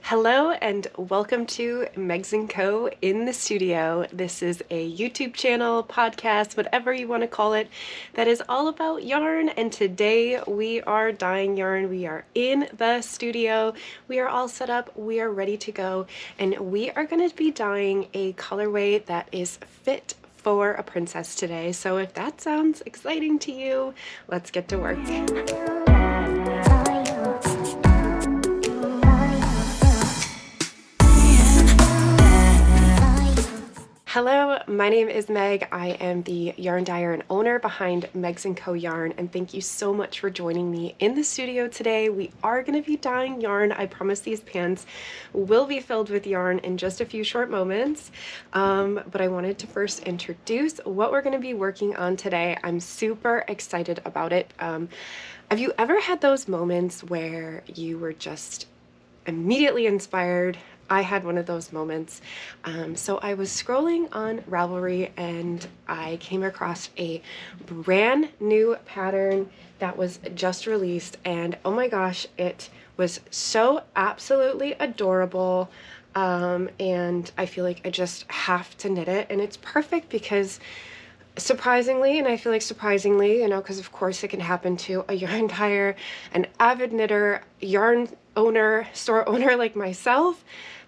Hello and welcome to Megs & Co. in the studio. This is a YouTube channel, podcast, whatever you want to call it, that is all about yarn. And today we are dyeing yarn. We are in the studio. We are all set up. We are ready to go. And we are going to be dyeing a colorway that is fit for a princess today. So if that sounds exciting to you, let's get to work. Hello, my name is Meg. I am the yarn dyer and owner behind Megs & Co. Yarn, and thank you so much for joining me in the studio today. We are going to be dyeing yarn. I promise these pans will be filled with yarn in just a few short moments, but I wanted to first introduce what we're going to be working on today. I'm super excited about it. Have you ever had those moments where you were just immediately inspired? I had one of those moments. So I was scrolling on Ravelry and I came across a brand new pattern that was just released, and oh my gosh, it was so absolutely adorable. And I feel like I just have to knit it, and it's perfect because surprisingly, and I feel like surprisingly, you know, because of course it can happen to a yarn dyer, an avid knitter, yarn owner, store owner like myself.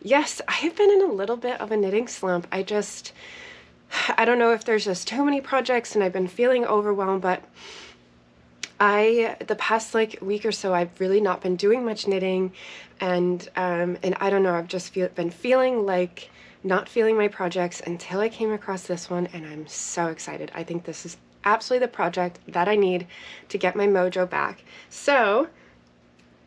Yes, I have been in a little bit of a knitting slump. I don't know if there's just too many projects and I've been feeling overwhelmed, but the past like week or so, I've really not been doing much knitting, and I don't know, I've just been feeling like not feeling my projects until I came across this one, and I'm so excited. I think this is absolutely the project that I need to get my mojo back. So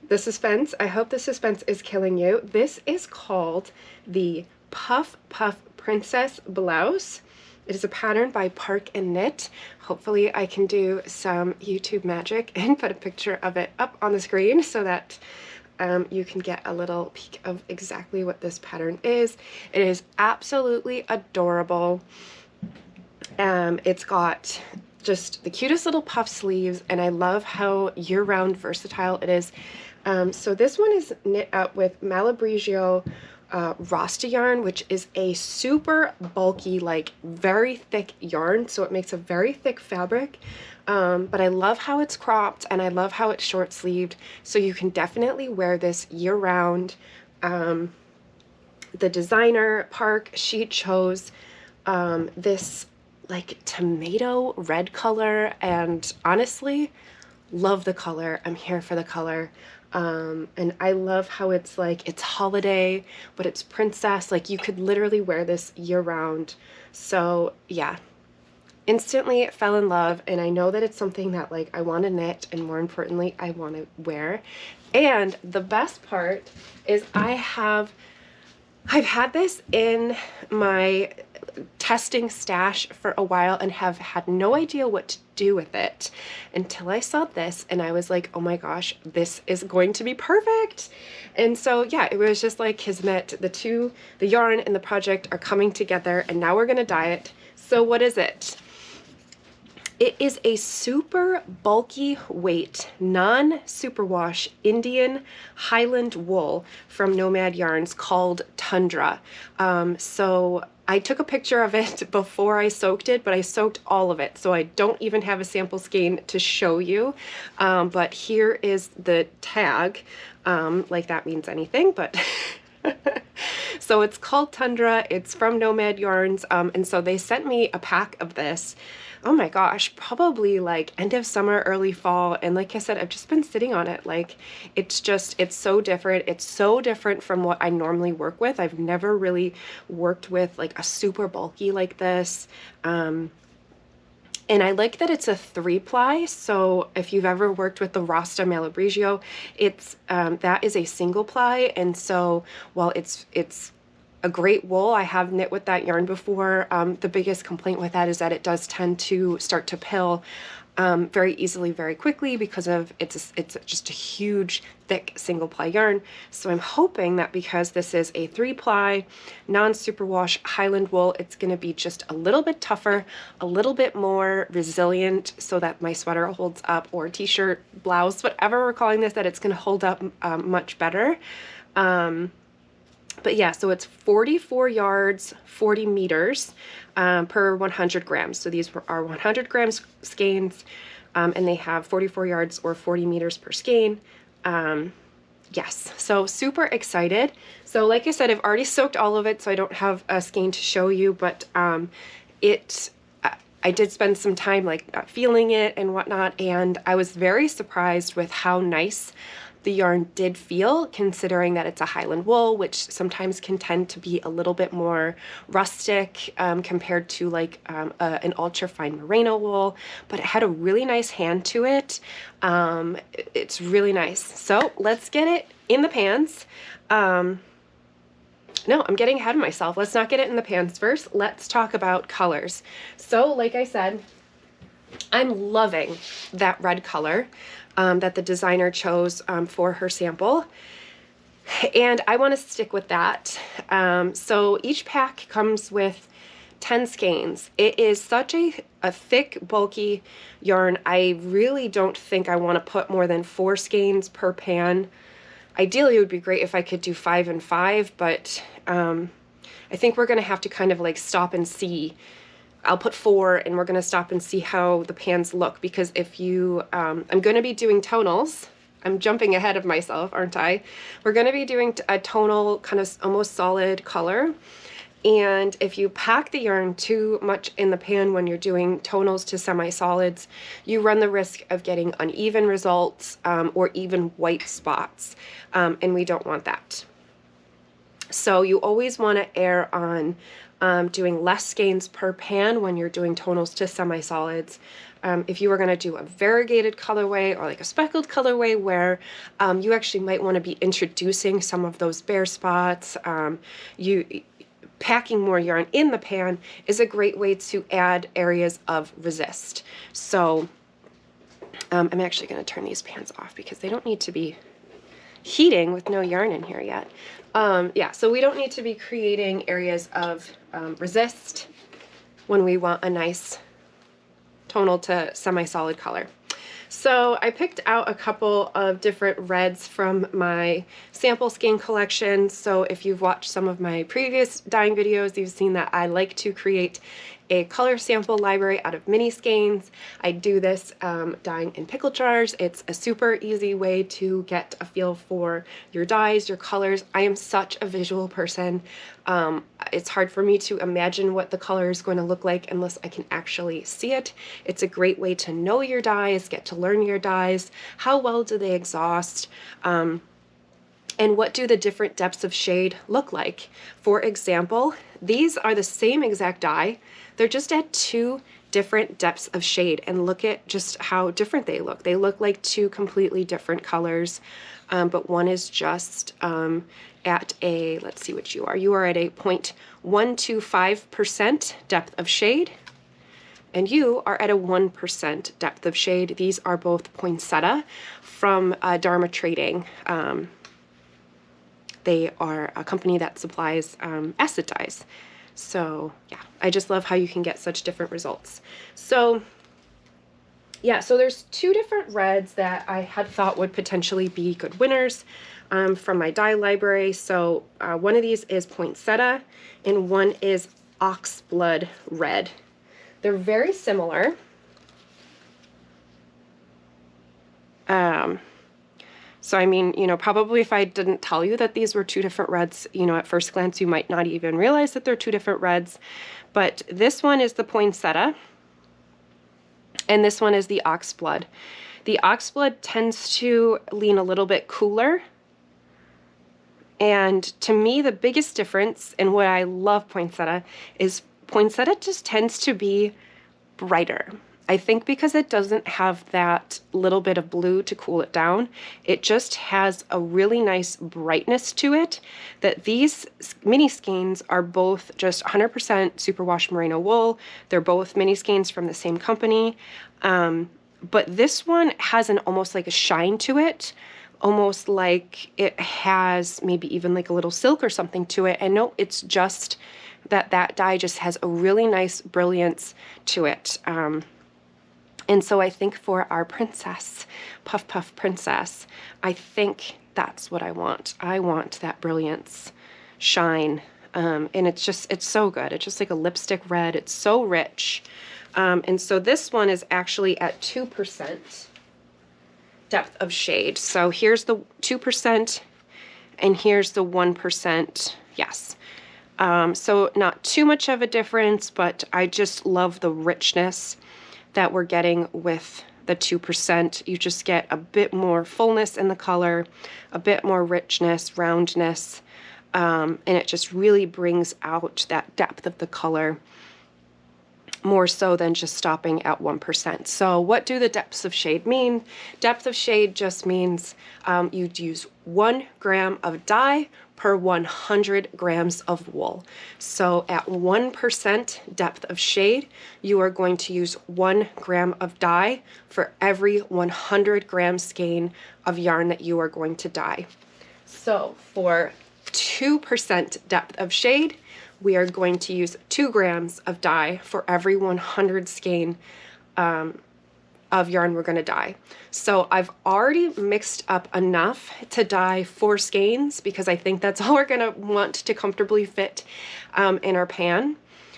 the suspense, I hope the suspense is killing you. This is called the Puff Puff Princess Blouse. It is a pattern by Park and Knit. Hopefully I can do some YouTube magic and put a picture of it up on the screen so that you can get a little peek of exactly what this pattern is. It is absolutely adorable. It's got just the cutest little puff sleeves, and I love how year-round versatile it is. So this one is knit out with Malabrigio Rasta yarn, which is a super bulky, like very thick yarn, so it makes a very thick fabric. But I love how it's cropped, and I love how it's short sleeved, so you can definitely wear this year round. The designer, Park, she chose this like tomato red color, and honestly love the color. I'm here for the color. And I love how it's like, it's holiday, but it's princess. Like you could literally wear this year round. So yeah, instantly fell in love. And I know that it's something that like I want to knit, and more importantly, I want to wear. And the best part is I've had this in my testing stash for a while and have had no idea what to do with it until I saw this, and I was like, oh my gosh, this is going to be perfect. And so yeah, it was just like kismet. The yarn and the project are coming together, and now we're gonna dye it. So what is it? It is a super bulky weight, non-superwash Indian Highland Wool from Knomad Yarns called Tundra. So I took a picture of it before I soaked it, but I soaked all of it, so I don't even have a sample skein to show you. But here is the tag, like that means anything, but so it's called Tundra. It's from Knomad Yarns, and so they sent me a pack of this. Oh my gosh, probably like end of summer, early fall. And like I said, I've just been sitting on it. Like it's so different. It's so different from what I normally work with. I've never really worked with like a super bulky like this. And I like that it's a 3-ply. So if you've ever worked with the Rasta Malabrigio, it's that is a single ply. And so while it's a great wool, I have knit with that yarn before. The biggest complaint with that is that it does tend to start to pill very easily, very quickly, because of it's just a huge, thick single ply yarn. So I'm hoping that because this is a 3-ply non-superwash Highland wool, it's going to be just a little bit tougher, a little bit more resilient, so that my sweater holds up, or t-shirt, blouse, whatever we're calling this, that it's going to hold up much better. But yeah, so it's 44 yards, 40 meters per 100 grams. So these are 100 grams skeins, and they have 44 yards or 40 meters per skein. Yes, so super excited. So like I said, I've already soaked all of it, so I don't have a skein to show you, but I did spend some time like feeling it and whatnot, and I was very surprised with how nice the yarn did feel, considering that it's a Highland wool, which sometimes can tend to be a little bit more rustic compared to like an ultra fine merino wool, but it had a really nice hand to it. It's really nice. So let's get it in the pans. No, I'm getting ahead of myself. Let's not get it in the pans first. Let's talk about colors. So like I said, I'm loving that red color that the designer chose for her sample. And I want to stick with that. So each pack comes with 10 skeins. It is such a thick, bulky yarn. I really don't think I want to put more than 4 skeins per pan. Ideally, it would be great if I could do 5 and 5, but I think we're going to have to kind of like stop and see. I'll put 4 and we're going to stop and see how the pans look, because if you, I'm going to be doing tonals. I'm jumping ahead of myself, aren't I? We're going to be doing a tonal kind of almost solid color. And if you pack the yarn too much in the pan when you're doing tonals to semi-solids, you run the risk of getting uneven results or even white spots, and we don't want that. So you always want to err on doing less skeins per pan when you're doing tonals to semi-solids. If you were going to do a variegated colorway or like a speckled colorway where you actually might want to be introducing some of those bare spots, packing more yarn in the pan is a great way to add areas of resist. So I'm actually going to turn these pans off because they don't need to be heating with no yarn in here yet. Yeah, so we don't need to be creating areas of resist when we want a nice tonal to semi-solid color. So I picked out a couple of different reds from my sample skein collection. So if you've watched some of my previous dyeing videos, you've seen that I like to create a color sample library out of mini skeins. I do this dyeing in pickle jars. It's a super easy way to get a feel for your dyes, your colors. I am such a visual person. It's hard for me to imagine what the color is going to look like unless I can actually see it. It's a great way to know your dyes, get to learn your dyes. How well do they exhaust? And what do the different depths of shade look like? For example, these are the same exact dye. They're just at 2 different depths of shade, and look at just how different they look. They look like 2 completely different colors, but one is just at a, let's see what you are. You are at a 0.125% depth of shade, and you are at a 1% depth of shade. These are both poinsettia from Dharma Trading. They are a company that supplies acid dyes. So yeah, I just love how you can get such different results. So yeah, so there's 2 different reds that I had thought would potentially be good winners from my dye library. So one of these is poinsettia and one is oxblood red. They're very similar. So I mean, you know, probably if I didn't tell you that these were 2 different reds, you know, at first glance, you might not even realize that they're 2 different reds. But this one is the poinsettia, and this one is the oxblood. The oxblood tends to lean a little bit cooler. And to me, the biggest difference in what I love poinsettia is poinsettia just tends to be brighter. I think because it doesn't have that little bit of blue to cool it down, it just has a really nice brightness to it, that these mini skeins are both just 100% superwash merino wool. They're both mini skeins from the same company, but this one has an almost like a shine to it, almost like it has maybe even like a little silk or something to it. And no, it's just that dye just has a really nice brilliance to it. And so I think for our princess, Puff Puff Princess, I think that's what I want. I want that brilliance shine. And it's so good. It's just like a lipstick red. It's so rich. And so this one is actually at 2% depth of shade. So here's the 2% and here's the 1%. Yes. So not too much of a difference, but I just love the richness that we're getting with the 2%. You just get a bit more fullness in the color, a bit more richness, roundness, and it just really brings out that depth of the color more so than just stopping at 1%. So what do the depths of shade mean? Depth of shade just means you'd use 1 gram of dye per 100 grams of wool. So at 1% depth of shade, you are going to use 1 gram of dye for every 100 gram skein of yarn that you are going to dye. So for 2% depth of shade, we are going to use 2 grams of dye for every 100 skein of yarn we're going to dye. So I've already mixed up enough to dye 4 skeins because I think that's all we're going to want to comfortably fit in our pan.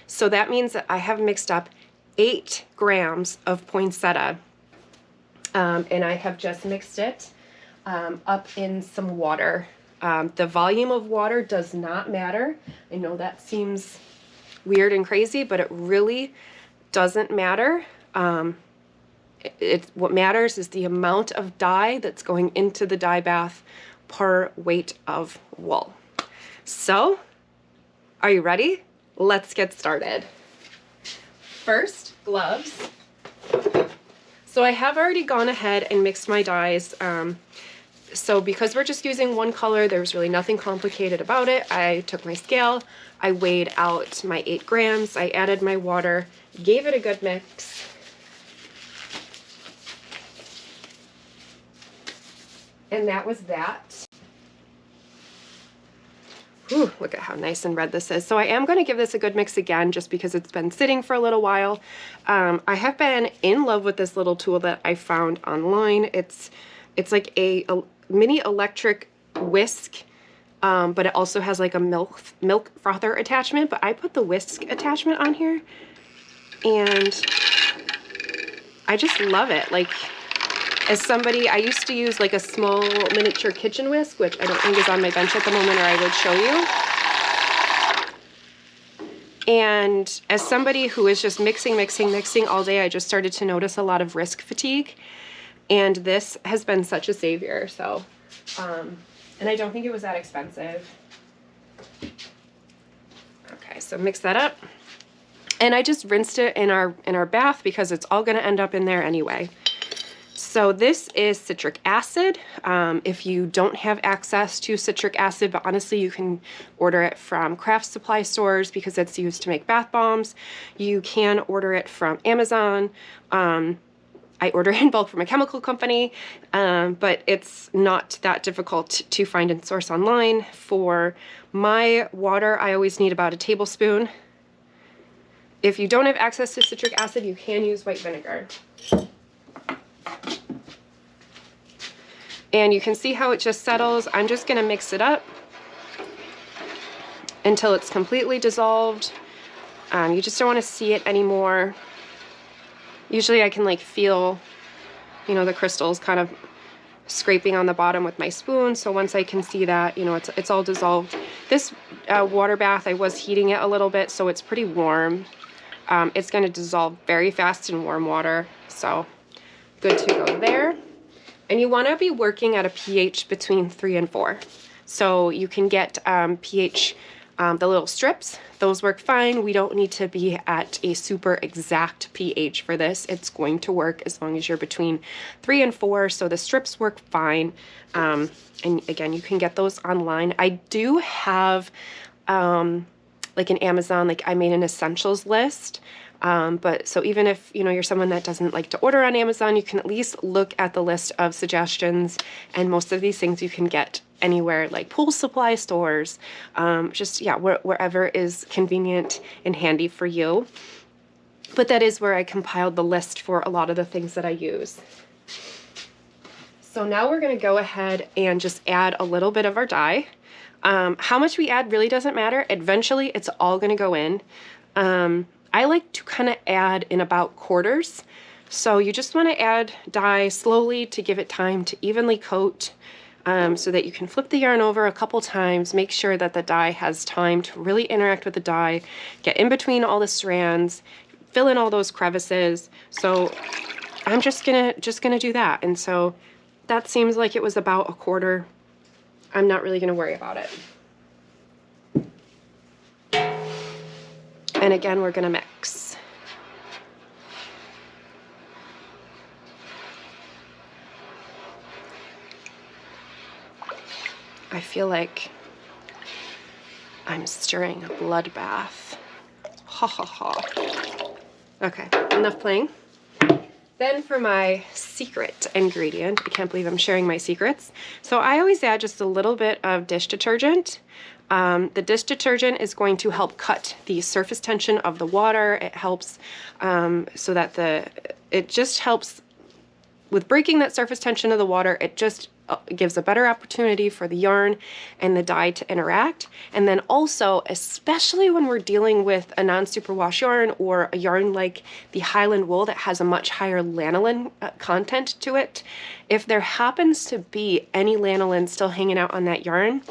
So that means that I have mixed up 8 grams of poinsettia, and I have just mixed it up in some water. The volume of water does not matter. I know that seems weird and crazy, but it really doesn't matter. What matters is the amount of dye that's going into the dye bath per weight of wool. So, are you ready? Let's get started. First, gloves. So I have already gone ahead and mixed my dyes. So because we're just using one color, there's really nothing complicated about it. I took my scale, I weighed out my 8 grams, I added my water, gave it a good mix. And that was that. Ooh, look at how nice and red this is. So I am going to give this a good mix again just because it's been sitting for a little while. I have been in love with this little tool that I found online. It's like a mini electric whisk, but it also has like a milk frother attachment, but I put the whisk attachment on here and I just love it. Like, as somebody, I used to use like a small miniature kitchen whisk, which I don't think is on my bench at the moment, or I would show you. And as somebody who is just mixing all day, I just started to notice a lot of wrist fatigue. And this has been such a savior. So, and I don't think it was that expensive. Okay, so mix that up. And I just rinsed it in our bath because it's all gonna end up in there anyway. So this is citric acid. If you don't have access to citric acid, but honestly you can order it from craft supply stores because it's used to make bath bombs. You can order it from Amazon. I order in bulk from a chemical company, but it's not that difficult to find and source online. For my water, I always need about a tablespoon. If you don't have access to citric acid, you can use white vinegar. And you can see how it just settles. I'm just gonna mix it up until it's completely dissolved. You just don't wanna see it anymore. Usually I can like feel, you know, the crystals kind of scraping on the bottom with my spoon. So once I can see that, you know, it's all dissolved. This water bath, I was heating it a little bit, so it's pretty warm. It's gonna dissolve very fast in warm water. So good to go there. And you wanna be working at a pH between 3 and 4. So you can get pH, the little strips, those work fine. We don't need to be at a super exact pH for this. It's going to work as long as you're between 3 and 4. So the strips work fine. And again, you can get those online. I do have like an Amazon, like I made an essentials list. But so even if, you know, you're someone that doesn't like to order on Amazon, you can at least look at the list of suggestions, and most of these things you can get anywhere, like pool supply stores, just, yeah, wherever is convenient and handy for you. But that is where I compiled the list for a lot of the things that I use. So now we're going to go ahead and just add a little bit of our dye. How much we add really doesn't matter. Eventually, it's all going to go in. I like to kind of add in about quarters. So you just want to add dye slowly to give it time to evenly coat, so that you can flip the yarn over a couple times, make sure that the dye has time to really interact with the dye, get in between all the strands, fill in all those crevices. So I'm just gonna do that. And so that seems like it was about a quarter. I'm not really gonna worry about it. And again, we're gonna mix. I feel like I'm stirring a bloodbath. Ha ha ha. Okay, enough playing. Then for my secret ingredient, I can't believe I'm sharing my secrets. So I always add just a little bit of dish detergent. The dish detergent is going to help cut the surface tension of the water. It helps so that it just helps with breaking that surface tension of the water. It just gives a better opportunity for the yarn and the dye to interact. And then also, especially when we're dealing with a non-superwash yarn or a yarn like the Highland Wool that has a much higher lanolin content to it, if there happens to be any lanolin still hanging out on that yarn,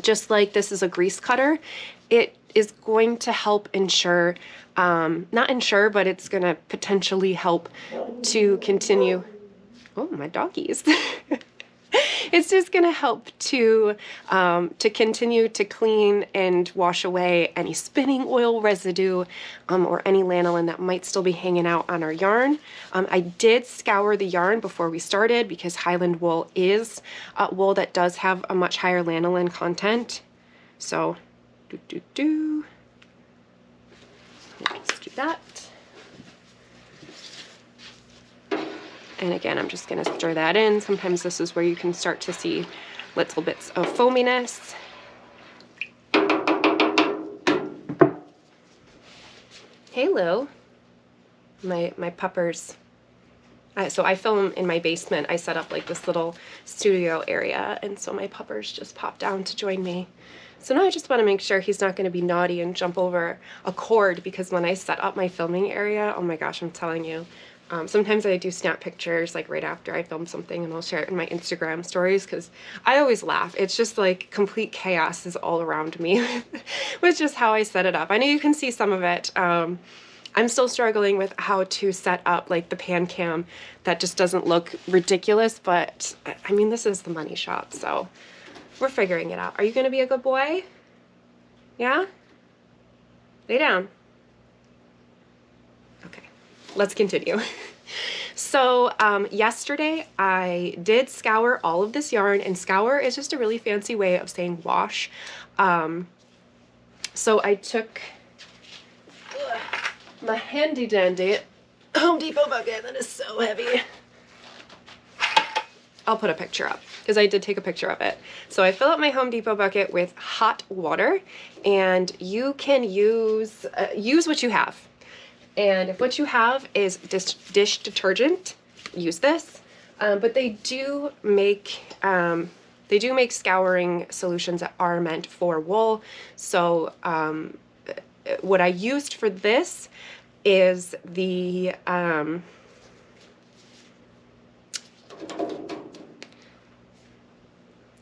just like this is a grease cutter, it is going to help ensure, not ensure, but it's going to potentially help to continue. Oh, my doggies. It's just going to help to continue to clean and wash away any spinning oil residue or any lanolin that might still be hanging out on our yarn. I did scour the yarn before we started because Highland Wool is wool that does have a much higher lanolin content. So, let's do that. And again, I'm just going to stir that in. Sometimes this is where you can start to see little bits of foaminess. Hey, Lou. My puppers. So I film in my basement. I set up like this little studio area, and so my puppers just popped down to join me. So now I just want to make sure he's not going to be naughty and jump over a cord, because when I set up my filming area, oh my gosh, I'm telling you, sometimes I do snap pictures like right after I film something, and I'll share it in my Instagram stories because I always laugh. It's just like complete chaos is all around me with just how I set it up. I know you can see some of it. I'm still struggling with how to set up like the pan cam that just doesn't look ridiculous, but I mean, this is the money shop, so we're figuring it out. Are you going to be a good boy? Yeah? Lay down. Okay, let's continue. So yesterday I did scour all of this yarn, and scour is just a really fancy way of saying wash. So I took my handy dandy Home Depot bucket that is so heavy. I'll put a picture up because I did take a picture of it. So I fill up my Home Depot bucket with hot water, and you can use what you have. And if what you have is dish detergent, use this. But they do make scouring solutions that are meant for wool. So what I used for this is the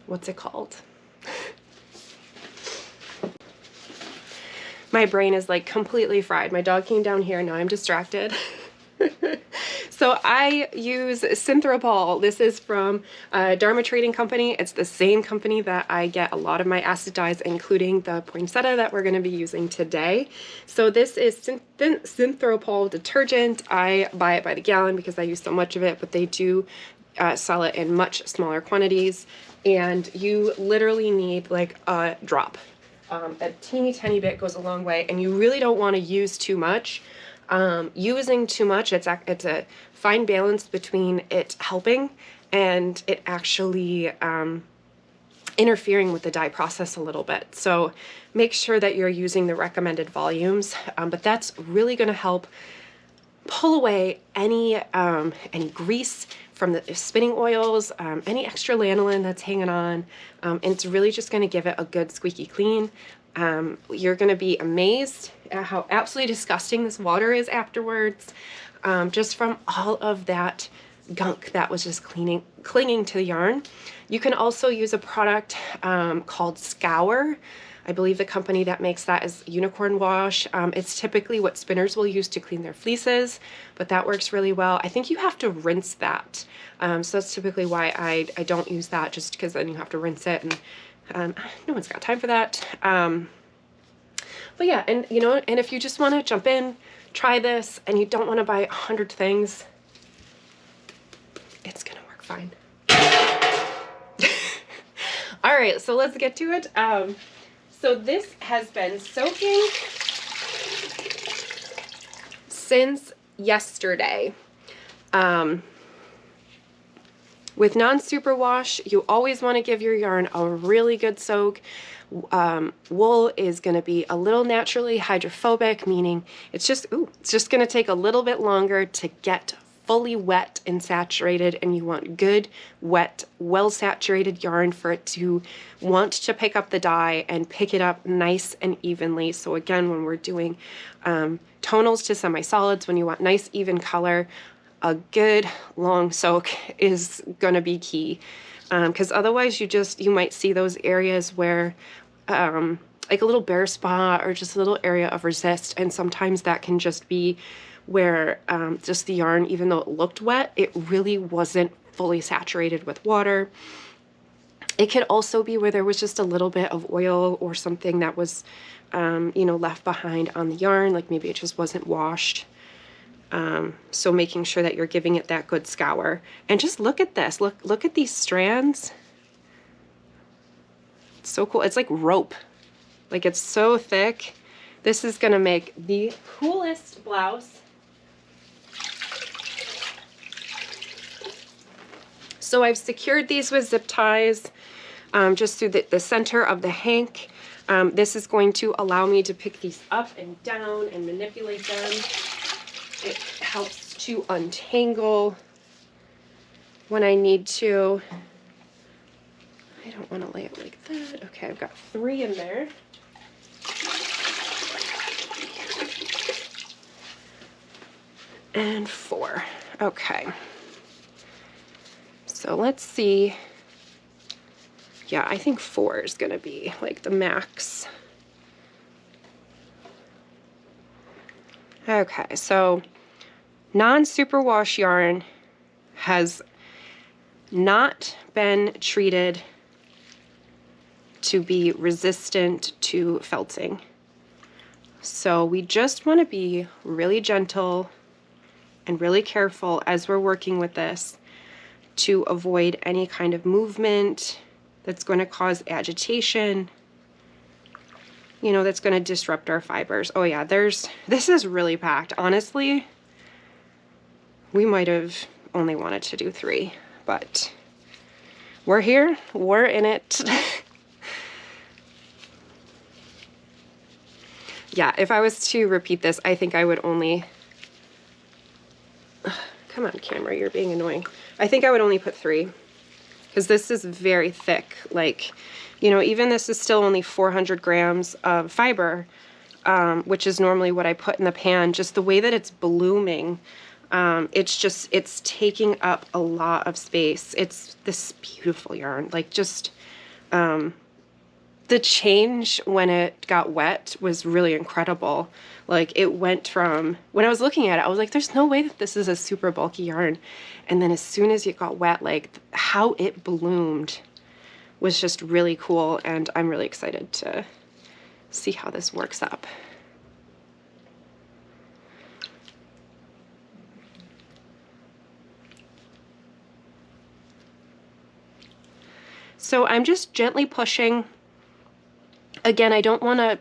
what's it called? My brain is like completely fried. My dog came down here, now I'm distracted. So I use Synthropol. This is from Dharma Trading Company. It's the same company that I get a lot of my acid dyes, including the poinsettia that we're going to be using today. So this is Synthropol detergent. I buy it by the gallon because I use so much of it, but they do sell it in much smaller quantities. And you literally need like a drop. A teeny tiny bit goes a long way, and you really don't want to use too much. Using too much, it's a fine balance between it helping and it actually interfering with the dye process a little bit. So make sure that you're using the recommended volumes, but that's really going to help pull away any grease from the spinning oils, any extra lanolin that's hanging on. And it's really just going to give it a good squeaky clean. You're going to be amazed at how absolutely disgusting this water is afterwards, just from all of that gunk that was just clinging to the yarn. You can also use a product called Scour. I believe the company that makes that is Unicorn Wash. It's typically what spinners will use to clean their fleeces, but that works really well. I think you have to rinse that. So that's typically why I don't use that, just because then you have to rinse it, and no one's got time for that. But yeah, and you know, and if you just want to jump in, try this, and you don't want to buy 100 things, it's gonna work fine. All right, so let's get to it. So this has been soaking since yesterday. With non-superwash, you always want to give your yarn a really good soak. Wool is going to be a little naturally hydrophobic, meaning it's just going to take a little bit longer to get fully wet and saturated, and you want good, wet, well-saturated yarn for it to want to pick up the dye and pick it up nice and evenly. So again, when we're doing tonals to semi-solids, when you want nice, even color, a good long soak is going to be key, because otherwise you might see those areas where like a little bare spot or just a little area of resist, and sometimes that can just be where just the yarn, even though it looked wet, it really wasn't fully saturated with water. It could also be where there was just a little bit of oil or something that was you know, left behind on the yarn, like maybe it just wasn't washed. So making sure that you're giving it that good scour. And just look at this, look at these strands. It's so cool. It's like rope, like it's so thick. This is gonna make the coolest blouse. So I've secured these with zip ties just through the center of the hank. This is going to allow me to pick these up and down and manipulate them. It helps to untangle when I need to. I don't want to lay it like that. Okay, I've got 3 in there. And 4. Okay. So let's see. Yeah, I think 4 is going to be like the max. Okay, so non-superwash yarn has not been treated to be resistant to felting. So we just want to be really gentle and really careful as we're working with this to avoid any kind of movement that's going to cause agitation, you know, that's going to disrupt our fibers. Oh yeah, this is really packed. Honestly, we might have only wanted to do 3, but we're here, we're in it. Yeah, if I was to repeat this, I think I would only, come on camera, you're being annoying. I think I would only put 3, because this is very thick. Like, you know, even this is still only 400 grams of fiber, which is normally what I put in the pan. Just the way that it's blooming, it's taking up a lot of space. It's this beautiful yarn. Like, just the change when it got wet was really incredible. Like, it went from, when I was looking at it, I was like, there's no way that this is a super bulky yarn. And then as soon as it got wet, like how it bloomed was just really cool. And I'm really excited to see how this works up. So I'm just gently pushing. Again, I don't want to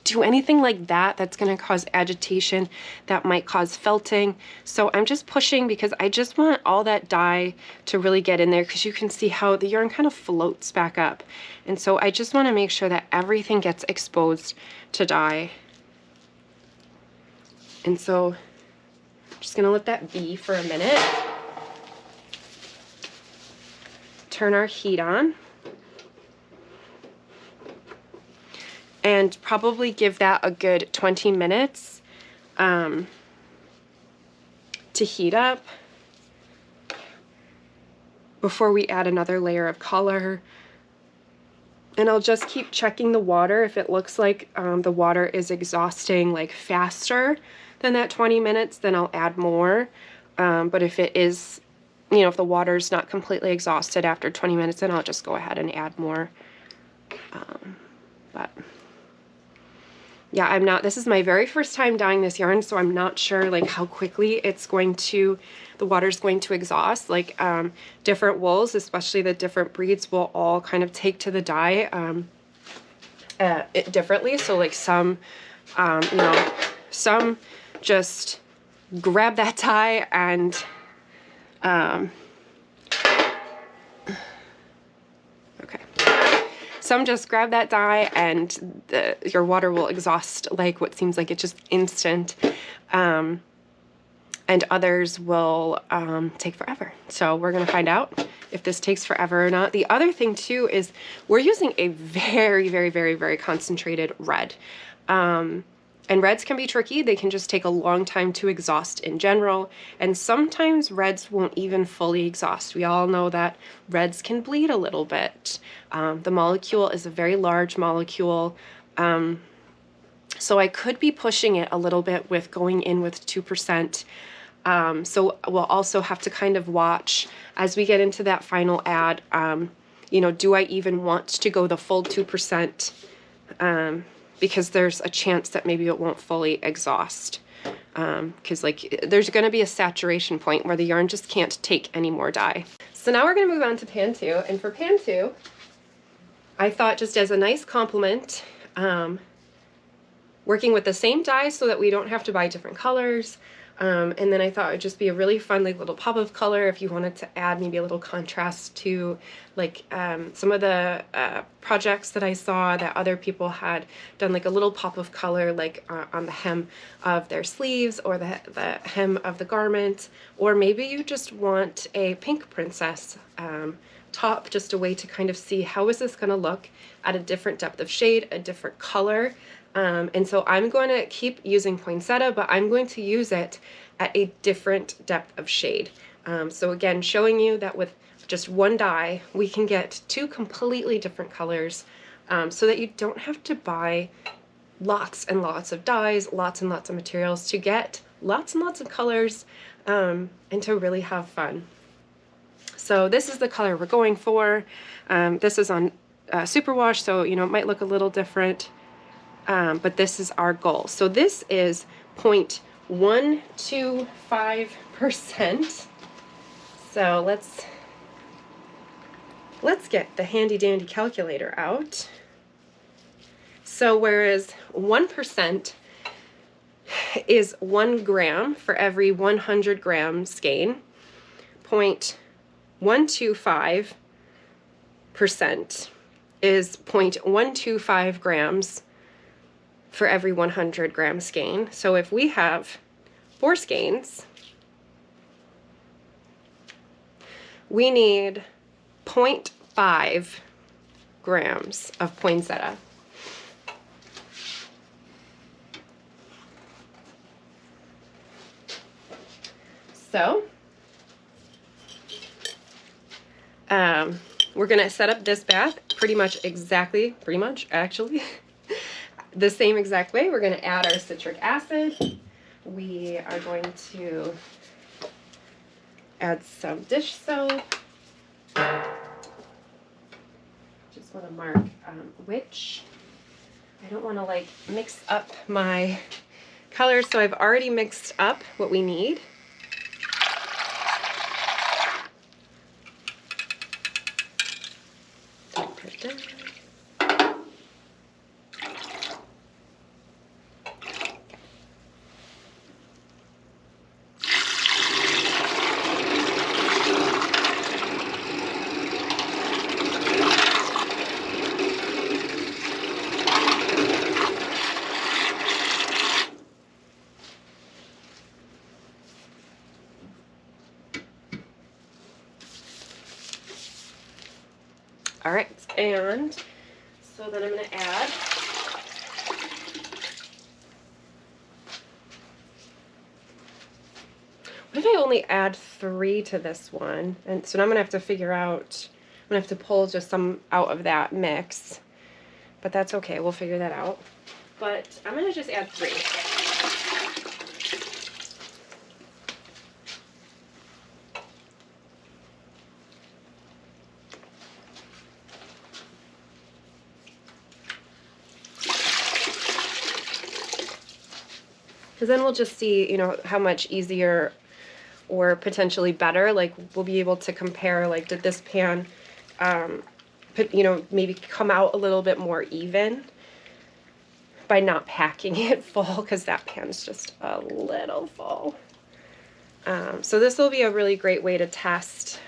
do anything like that that's going to cause agitation, that might cause felting. So I'm just pushing because I just want all that dye to really get in there, because you can see how the yarn kind of floats back up. And so I just want to make sure that everything gets exposed to dye. And so I'm just going to let that be for a minute. turn our heat on and probably give that a good 20 minutes to heat up before we add another layer of color. And I'll just keep checking the water. If it looks like the water is exhausting like faster than that 20 minutes, then I'll add more. But if it is, you know, if the water's not completely exhausted after 20 minutes, then I'll just go ahead and add more. But yeah, this is my very first time dyeing this yarn, so I'm not sure like how quickly the water's going to exhaust. Like different wools, especially the different breeds, will all kind of take to the dye differently. So like some, you know, some just grab that dye and some just grab that dye and your water will exhaust like what seems like it's just instant. And others will take forever. So we're gonna find out if this takes forever or not. The other thing too is we're using a very, very, very, very concentrated red. And reds can be tricky. They can just take a long time to exhaust in general. And sometimes reds won't even fully exhaust. We all know that reds can bleed a little bit. The molecule is a very large molecule. So I could be pushing it a little bit with going in with 2%. So we'll also have to kind of watch as we get into that final add, you know, do I even want to go the full 2%? Because there's a chance that maybe it won't fully exhaust. Because like there's going to be a saturation point where the yarn just can't take any more dye. So now we're going to move on to pan 2. And for pan 2, I thought just as a nice compliment, working with the same dye so that we don't have to buy different colors. And then I thought it would just be a really fun like little pop of color if you wanted to add maybe a little contrast to like some of the projects that I saw that other people had done, like a little pop of color like on the hem of their sleeves or the hem of the garment. Or maybe you just want a pink princess top, just a way to kind of see how is this going to look at a different depth of shade, a different color. And so I'm going to keep using poinsettia, but I'm going to use it at a different depth of shade. So again, showing you that with just one dye, we can get 2 completely different colors, so that you don't have to buy lots and lots of dyes, lots and lots of materials to get lots and lots of colors, and to really have fun. So this is the color we're going for. This is on Superwash, so you know it might look a little different. But this is our goal. So this is 0.125%. So let's get the handy dandy calculator out. So whereas 1% is 1 gram for every 100 gram skein, 0.125% is 0.125 grams for every 100 gram skein. So if we have 4 skeins, we need 0.5 grams of poinsettia. So we're gonna set up this bath pretty much actually, the same exact way. We're going to add our citric acid. We are going to add some dish soap. Just want to mark which. I don't want to like mix up my colors, so I've already mixed up what we need. And so then I'm going to add what if I only add 3 to this one? And so now I'm going to have to figure out, I'm going to have to pull just some out of that mix. But that's okay, we'll figure that out. But I'm going to just add 3. Because then we'll just see, you know, how much easier or potentially better, like we'll be able to compare, like did this pan, you know, maybe come out a little bit more even by not packing it full, because that pan's just a little full. So this will be a really great way to test.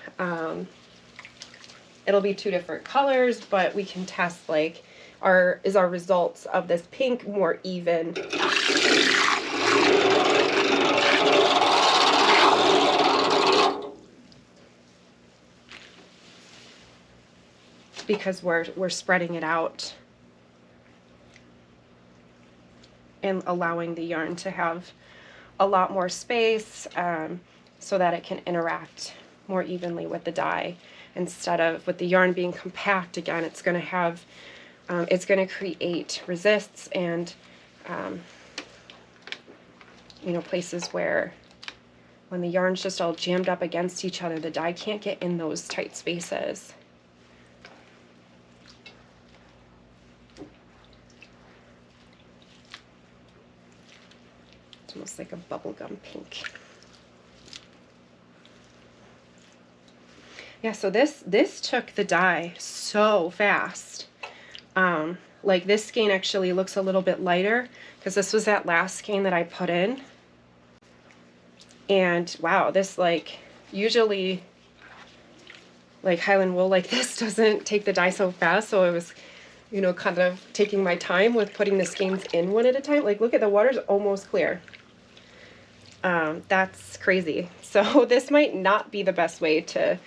It'll be 2 different colors, but we can test like, is our results of this pink more even? Because we're spreading it out and allowing the yarn to have a lot more space, so that it can interact more evenly with the dye, instead of with the yarn being compact. Again, it's going to have it's going to create resists and you know, places where when the yarn's just all jammed up against each other, the dye can't get in those tight spaces. Almost like a bubblegum pink. Yeah, so this took the dye so fast. Like this skein actually looks a little bit lighter because this was that last skein that I put in. And wow, this like usually like Highland wool like this doesn't take the dye so fast, so it was, you know, kind of taking my time with putting the skeins in one at a time. Like look at the water's almost clear. That's crazy. So this might not be the best way to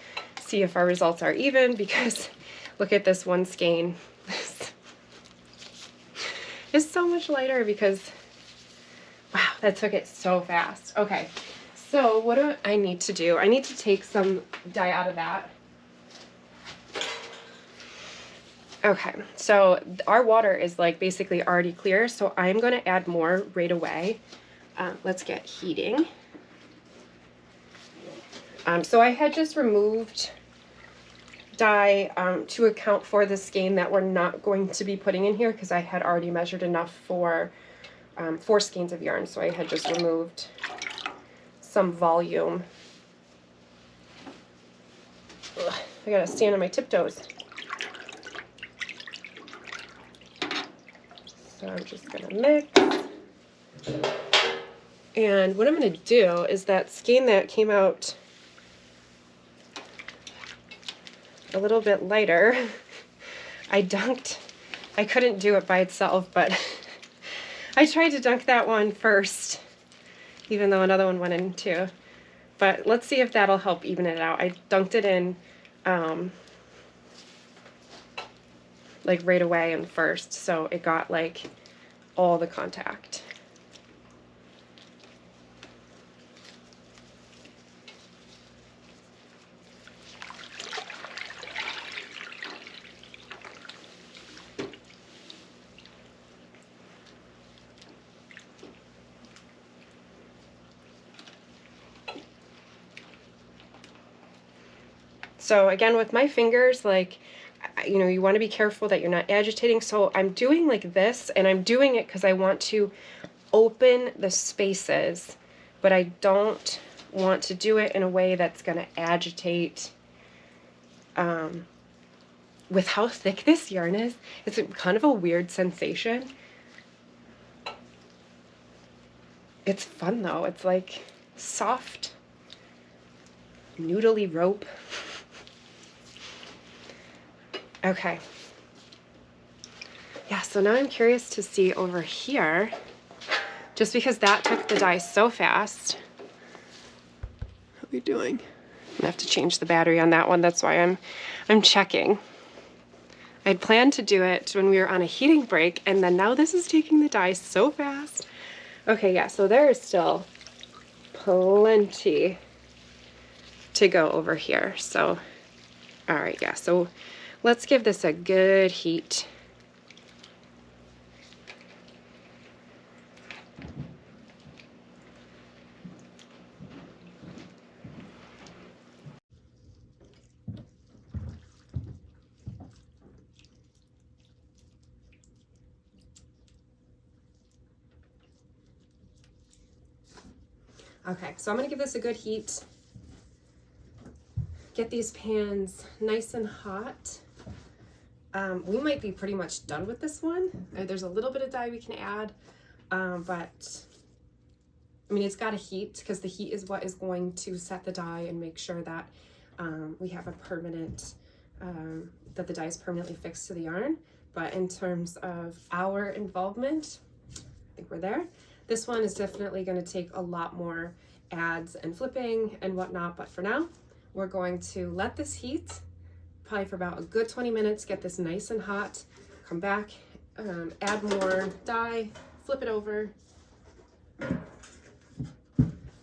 see if our results are even, because look at this one skein. It's so much lighter because, wow, that took it so fast. Okay, so what do I need to do? I need to take some dye out of that. Okay, so our water is like basically already clear, so I'm going to add more right away. Let's get heating. So I had just removed dye to account for the skein that we're not going to be putting in here, because I had already measured enough for 4 skeins of yarn, so I had just removed some volume. Ugh, I gotta stand on my tiptoes. So I'm just gonna mix. And what I'm going to do is that skein that came out a little bit lighter, I couldn't do it by itself, but I tried to dunk that one first, even though another one went in too. But let's see if that'll help even it out. I dunked it in like right away and first, so it got like all the contact. So again, with my fingers, like, you know, you want to be careful that you're not agitating. So I'm doing like this, and I'm doing it because I want to open the spaces, but I don't want to do it in a way that's going to agitate. With how thick this yarn is, it's kind of a weird sensation. It's fun though. It's like soft, noodly rope. Okay. Yeah, so now I'm curious to see over here, just because that took the dye so fast. How are we doing? I'm gonna have to change the battery on that one. That's why I'm checking. I'd planned to do it when we were on a heating break, and then now this is taking the dye so fast. Okay, yeah, so there is still plenty to go over here. So, all right, yeah, so let's give this a good heat. Okay, so I'm gonna give this a good heat. Get these pans nice and hot. We might be pretty much done with this one. There's a little bit of dye we can add, but I mean, it's got to heat because the heat is what is going to set the dye and make sure that we have a permanent, that the dye is permanently fixed to the yarn. But in terms of our involvement, I think we're there. This one is definitely going to take a lot more adds and flipping and whatnot, but for now, we're going to let this heat probably for about a good 20 minutes, get this nice and hot, come back, add more dye, flip it over,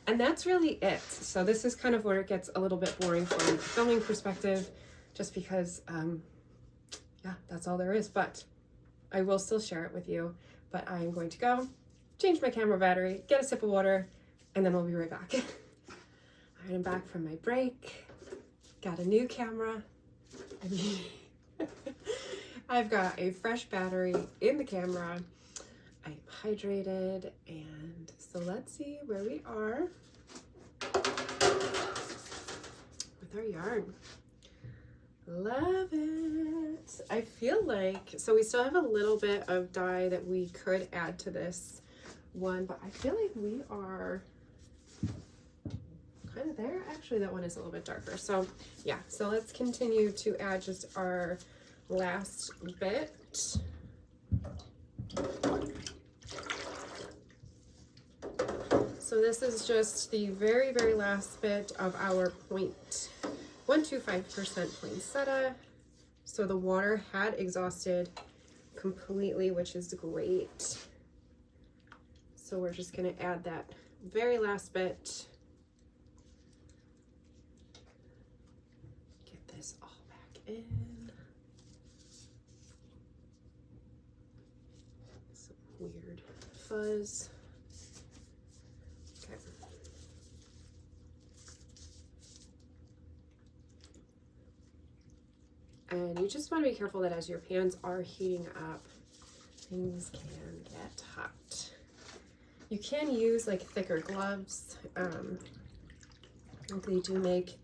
and that's really it. So this is kind of where it gets a little bit boring from a filming perspective, just because, yeah, that's all there is, but I will still share it with you. But I am going to go change my camera battery, get a sip of water, and then we'll be right back. All right, I'm back from my break. Got a new camera. I've got a fresh battery in the camera. I'm hydrated, and so let's see where we are with our yarn. Love it. I feel like, so we still have a little bit of dye that we could add to this one, but I feel like we are kind of there. Actually, that one is a little bit darker. So yeah, so let's continue to add just our last bit. So this is just the very, very last bit of our 0.125% poinsettia. So the water had exhausted completely, which is great. So we're just going to add that very last bit. Get this all back in. Some weird fuzz. Okay. And you just want to be careful that as your pans are heating up, things can get hot. You can use like thicker gloves. They do make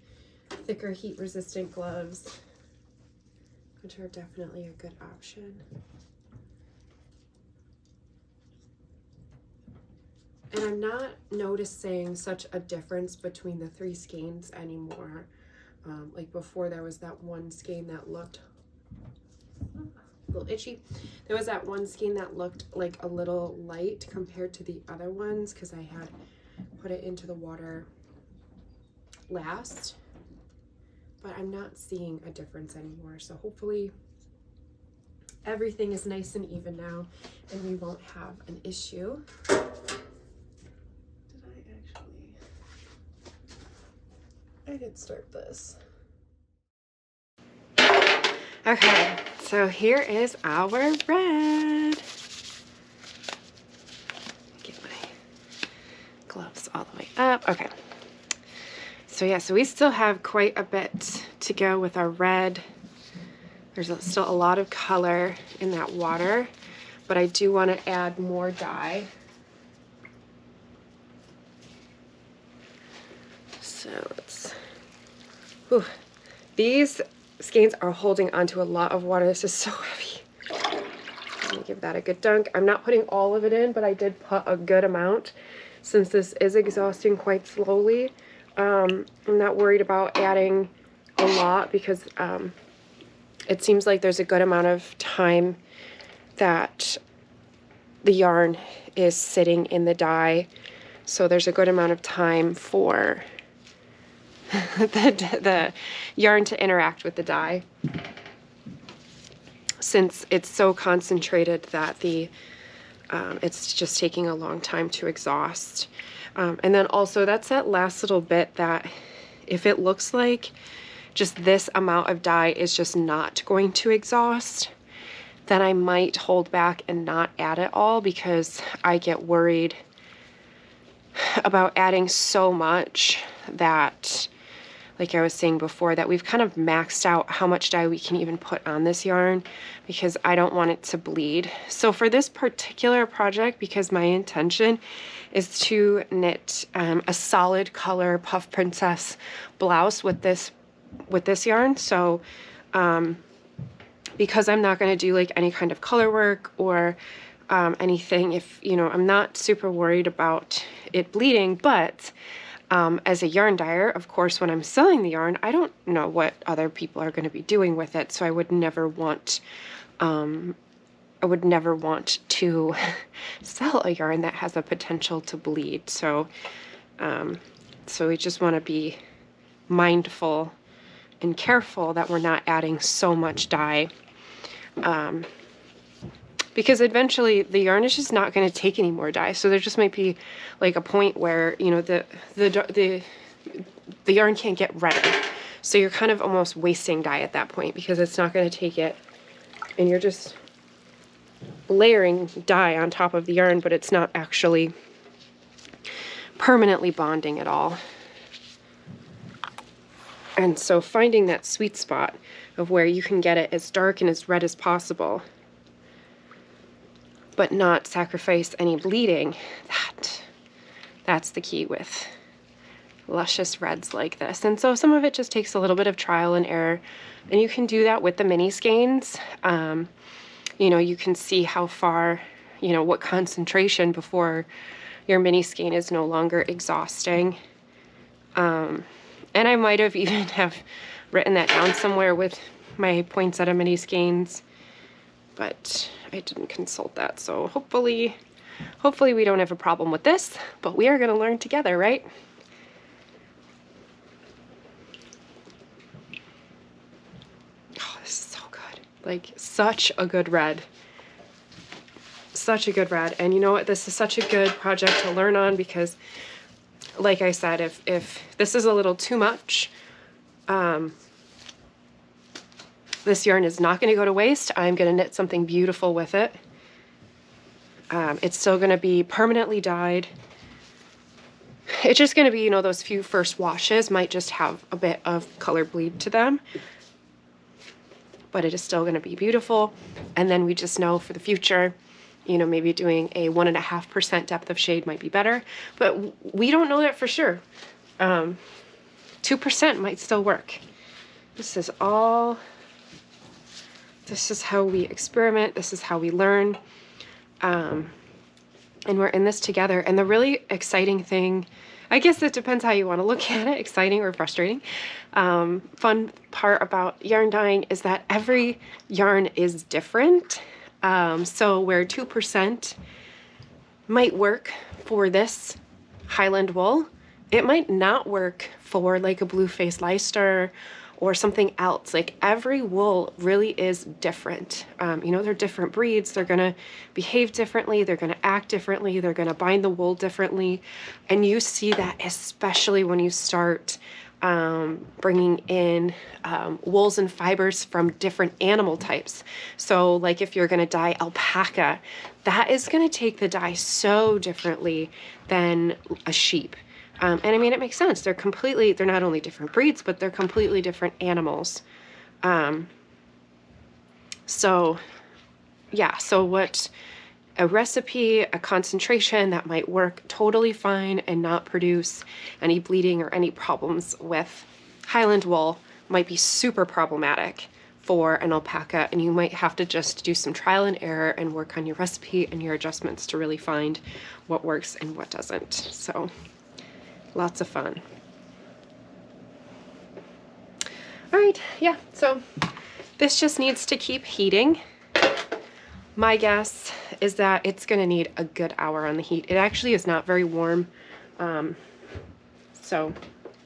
thicker heat resistant gloves, which are definitely a good option. And I'm not noticing such a difference between the three skeins anymore. Like before, there was that one skein that looked a little itchy. There was that one skein that looked like a little light compared to the other ones because I had put it into the water last, but I'm not seeing a difference anymore. So hopefully everything is nice and even now and we won't have an issue. I did start this. Okay, so here is our red. Get my gloves all the way up. Okay. So yeah, so we still have quite a bit to go with our red. There's still a lot of color in that water, but I do want to add more dye. So let's, whew. These skeins are holding onto a lot of water. This is so heavy. Let me give that a good dunk. I'm not putting all of it in, but I did put a good amount since this is exhausting quite slowly. I'm not worried about adding a lot because it seems like there's a good amount of time that the yarn is sitting in the dye. So there's a good amount of time for the yarn to interact with the dye. since it's so concentrated that it's just taking a long time to exhaust. And then also that's that last little bit that if it looks like just this amount of dye is just not going to exhaust, then I might hold back and not add it all, because I get worried about adding so much that, like I was saying before, that we've kind of maxed out how much dye we can even put on this yarn, because I don't want it to bleed. So for this particular project, because my intention is to knit a solid color Puff Princess blouse with this yarn, so because I'm not going to do like any kind of color work or anything, if you know, I'm not super worried about it bleeding. But as a yarn dyer, of course, when I'm selling the yarn, I don't know what other people are going to be doing with it, so I would never want to sell a yarn that has a potential to bleed. So so we just want to be mindful and careful that we're not adding so much dye, because eventually the yarn is just not going to take any more dye. So there just might be like a point where, you know, the yarn can't get redder. So you're kind of almost wasting dye at that point, because it's not going to take it, and you're just layering dye on top of the yarn, but it's not actually permanently bonding at all. And so finding that sweet spot of where you can get it as dark and as red as possible, but not sacrifice any bleeding, that's the key with luscious reds like this. And so some of it just takes a little bit of trial and error, and you can do that with the mini skeins. You know, you can see how far, you know, what concentration before your mini skein is no longer exhausting. And I might have even have written that down somewhere with my poinsettia mini skeins, but I didn't consult that. So hopefully we don't have a problem with this, but we are going to learn together, right? Oh, this is so good. Like, such a good red. Such a good red. And you know what? This is such a good project to learn on, because like I said, if this is a little too much, this yarn is not going to go to waste. I'm going to knit something beautiful with it. It's still going to be permanently dyed. It's just going to be, you know, those few first washes might just have a bit of color bleed to them, but it is still going to be beautiful. And then we just know for the future, you know, maybe doing a 1.5% depth of shade might be better, but we don't know that for sure. 2% might still work. This is how we experiment. This is how we learn. And we're in this together. And the really exciting thing, I guess it depends how you want to look at it, exciting or frustrating. Fun part about yarn dyeing is that every yarn is different. So where 2% might work for this Highland wool, it might not work for like a blue-faced Leicester or something else. Like, every wool really is different. You know, they're different breeds. They're going to behave differently. They're going to act differently. They're going to bind the wool differently. And you see that especially when you start bringing in wools and fibers from different animal types. So like if you're going to dye alpaca, that is going to take the dye so differently than a sheep. And I mean, it makes sense. They're not only different breeds, but they're completely different animals. So yeah, so what a recipe, a concentration that might work totally fine and not produce any bleeding or any problems with Highland wool might be super problematic for an alpaca, and you might have to just do some trial and error and work on your recipe and your adjustments to really find what works and what doesn't. So lots of fun. All right, yeah, so this just needs to keep heating. My guess is that it's going to need a good hour on the heat. It actually is not very warm, so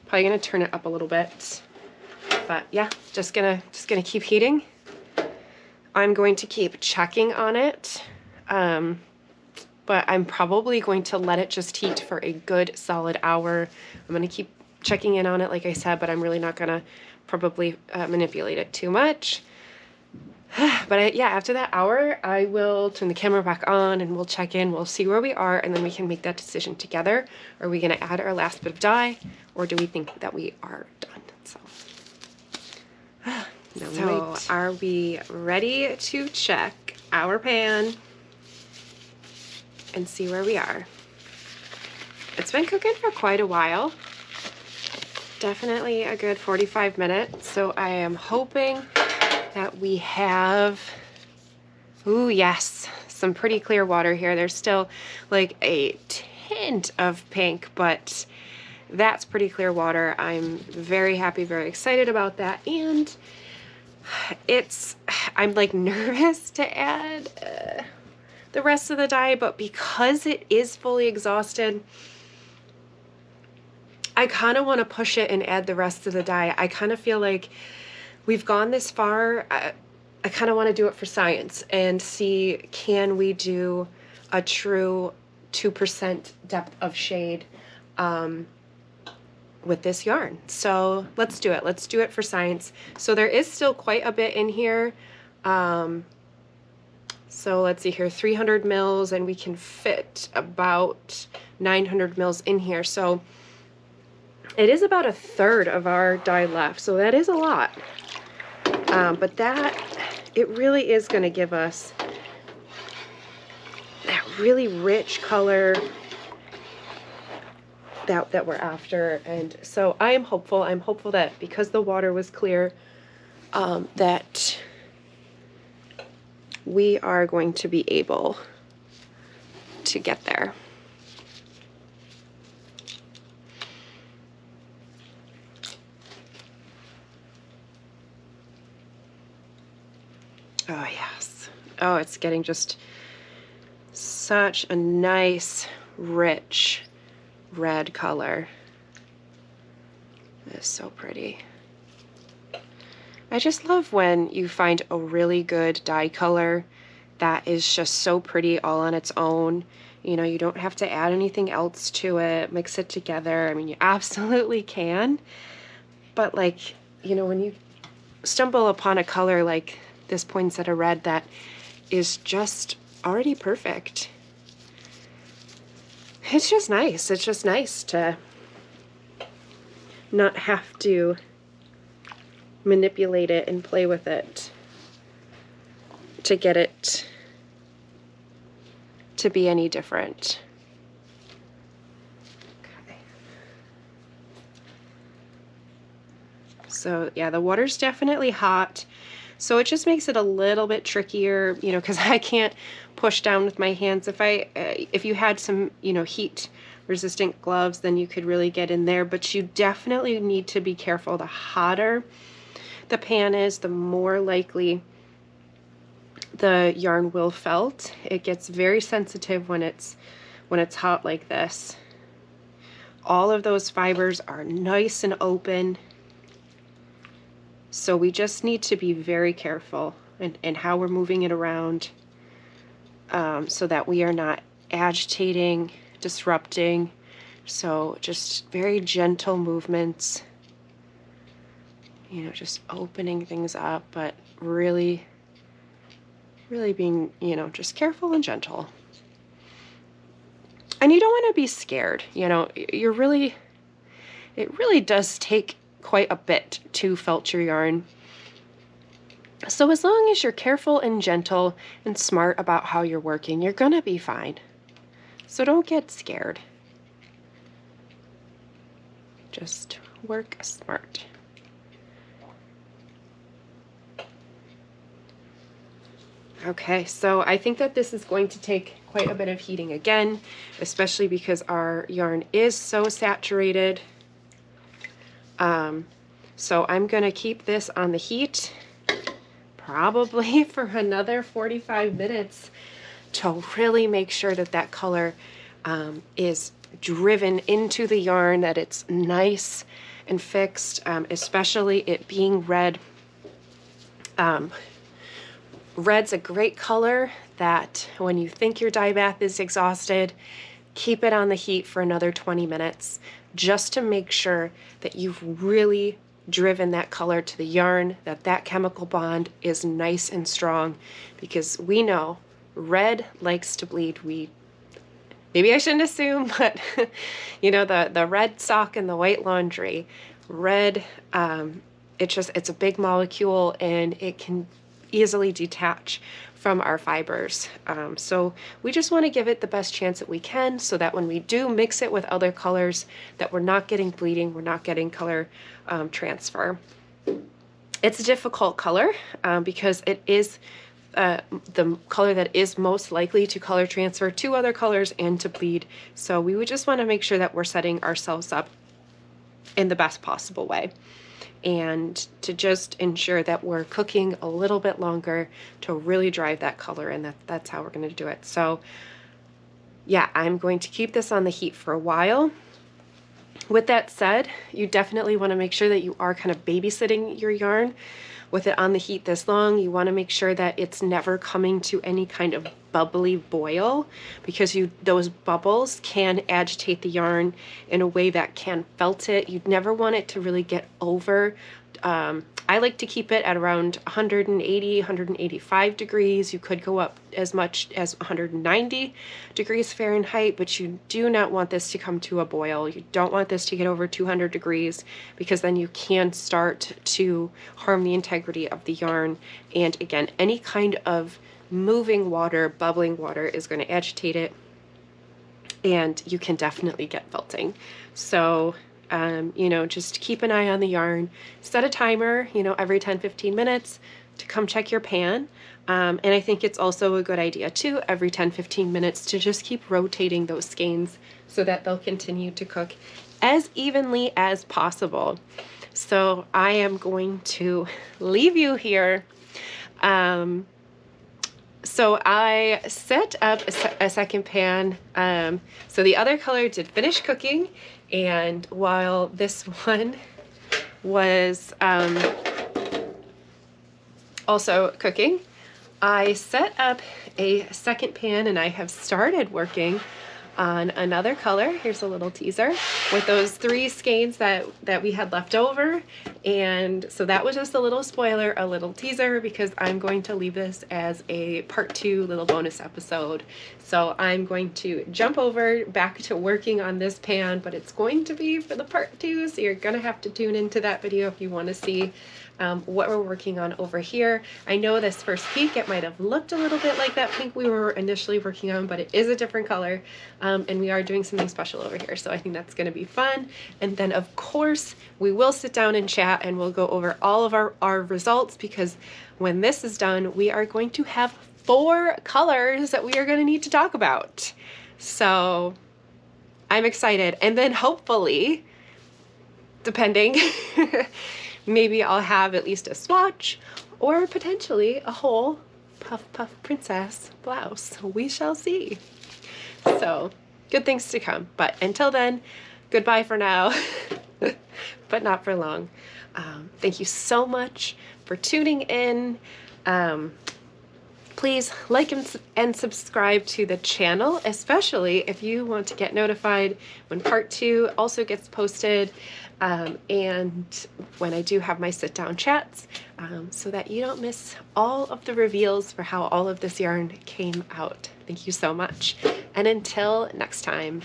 probably going to turn it up a little bit. But yeah, just gonna keep heating. I'm going to keep checking on it, but I'm probably going to let it just heat for a good solid hour. I'm going to keep checking in on it, like I said, but I'm really not going to probably manipulate it too much. But yeah, after that hour, I will turn the camera back on and we'll check in. We'll see where we are, and then we can make that decision together. Are we going to add our last bit of dye, or do we think that we are done? So are we ready to check our pan and see where we are? It's been cooking for quite a while. Definitely a good 45 minutes. So I am hoping that we have, ooh, yes, some pretty clear water here. There's still like a tint of pink, but that's pretty clear water. I'm very happy, very excited about that. And I'm like nervous to add the rest of the dye, but because it is fully exhausted, I kind of want to push it and add the rest of the dye. I kind of feel like we've gone this far. I kind of want to do it for science and see, can we do a true 2% depth of shade with this yarn. So let's do it. Let's do it for science. So there is still quite a bit in here. So let's see here, 300 mils, and we can fit about 900 mils in here. So it is about a third of our dye left. So that is a lot. But it really is going to give us that really rich color that we're after. And so I am hopeful. I'm hopeful that because the water was clear, that we are going to be able to get there. Oh yes. Oh, it's getting just such a nice, rich red color. It's so pretty. I just love when you find a really good dye color that is just so pretty all on its own. You know, you don't have to add anything else to it, mix it together. I mean, you absolutely can, but like, you know, when you stumble upon a color like this poinsettia red that is just already perfect, it's just nice. It's just nice to not have to manipulate it and play with it to get it to be any different. Okay. So yeah, the water's definitely hot. So it just makes it a little bit trickier, you know, because I can't push down with my hands. If you had some, you know, heat resistant gloves, then you could really get in there, but you definitely need to be careful. The hotter the pan is, the more likely the yarn will felt. It gets very sensitive when it's hot like this. All of those fibers are nice and open. So we just need to be very careful in how we're moving it around, so that we are not agitating, disrupting. So just very gentle movements, you know, just opening things up, but really, really being, you know, just careful and gentle. And you don't want to be scared, you know, it really does take quite a bit to felt your yarn. So as long as you're careful and gentle and smart about how you're working, you're gonna be fine. So don't get scared. Just work smart. Okay, so I think that this is going to take quite a bit of heating again, especially because our yarn is so saturated. So I'm gonna keep this on the heat probably for another 45 minutes to really make sure that that color is driven into the yarn, that it's nice and fixed, especially it being red. Red's a great color that when you think your dye bath is exhausted, keep it on the heat for another 20 minutes just to make sure that you've really driven that color to the yarn, that that chemical bond is nice and strong, because we know red likes to bleed. Maybe I shouldn't assume, but you know, the red sock and the white laundry, red, it's a big molecule and it can easily detach from our fibers. So we just want to give it the best chance that we can, so that when we do mix it with other colors, that we're not getting bleeding, we're not getting color transfer. It's a difficult color because it is the color that is most likely to color transfer to other colors and to bleed. So we would just want to make sure that we're setting ourselves up in the best possible way, and to just ensure that we're cooking a little bit longer to really drive that color, and that's how we're going to do it. So yeah, I'm going to keep this on the heat for a while. With that said, you definitely want to make sure that you are kind of babysitting your yarn. With it on the heat this long, you want to make sure that it's never coming to any kind of bubbly boil, because those bubbles can agitate the yarn in a way that can felt it. You'd never want it to really get over. I like to keep it at around 180, 185 degrees. You could go up as much as 190 degrees Fahrenheit, but you do not want this to come to a boil. You don't want this to get over 200 degrees, because then you can start to harm the integrity of the yarn. And again, any kind of moving water, bubbling water is going to agitate it, and you can definitely get felting. So you know, just keep an eye on the yarn. Set a timer, you know, every 10-15 minutes to come check your pan. And I think it's also a good idea too, every 10-15 minutes, to just keep rotating those skeins so that they'll continue to cook as evenly as possible. So I am going to leave you here. So I set up a second pan. So the other color did finish cooking, and while this one was also cooking, I set up a second pan, and I have started working on another color. Here's a little teaser with those 3 skeins that we had left over. And so that was just a little spoiler, a little teaser, because I'm going to leave this as a part 2 little bonus episode. So I'm going to jump over back to working on this pan, but it's going to be for the part 2. So you're gonna have to tune into that video if you want to see what we're working on over here. I know this first peek, it might have looked a little bit like that pink we were initially working on, but it is a different color, and we are doing something special over here. So I think that's going to be fun. And then of course we will sit down and chat, and we'll go over all of our results, because when this is done, we are going to have 4 colors that we are going to need to talk about. So I'm excited. And then hopefully, depending, maybe I'll have at least a swatch, or potentially a whole Puff Puff Princess blouse. We shall see. So good things to come. But until then, goodbye for now, but not for long. Thank you so much for tuning in. Please like and subscribe to the channel, especially if you want to get notified when part 2 also gets posted, and when I do have my sit-down chats, so that you don't miss all of the reveals for how all of this yarn came out. Thank you so much, and until next time.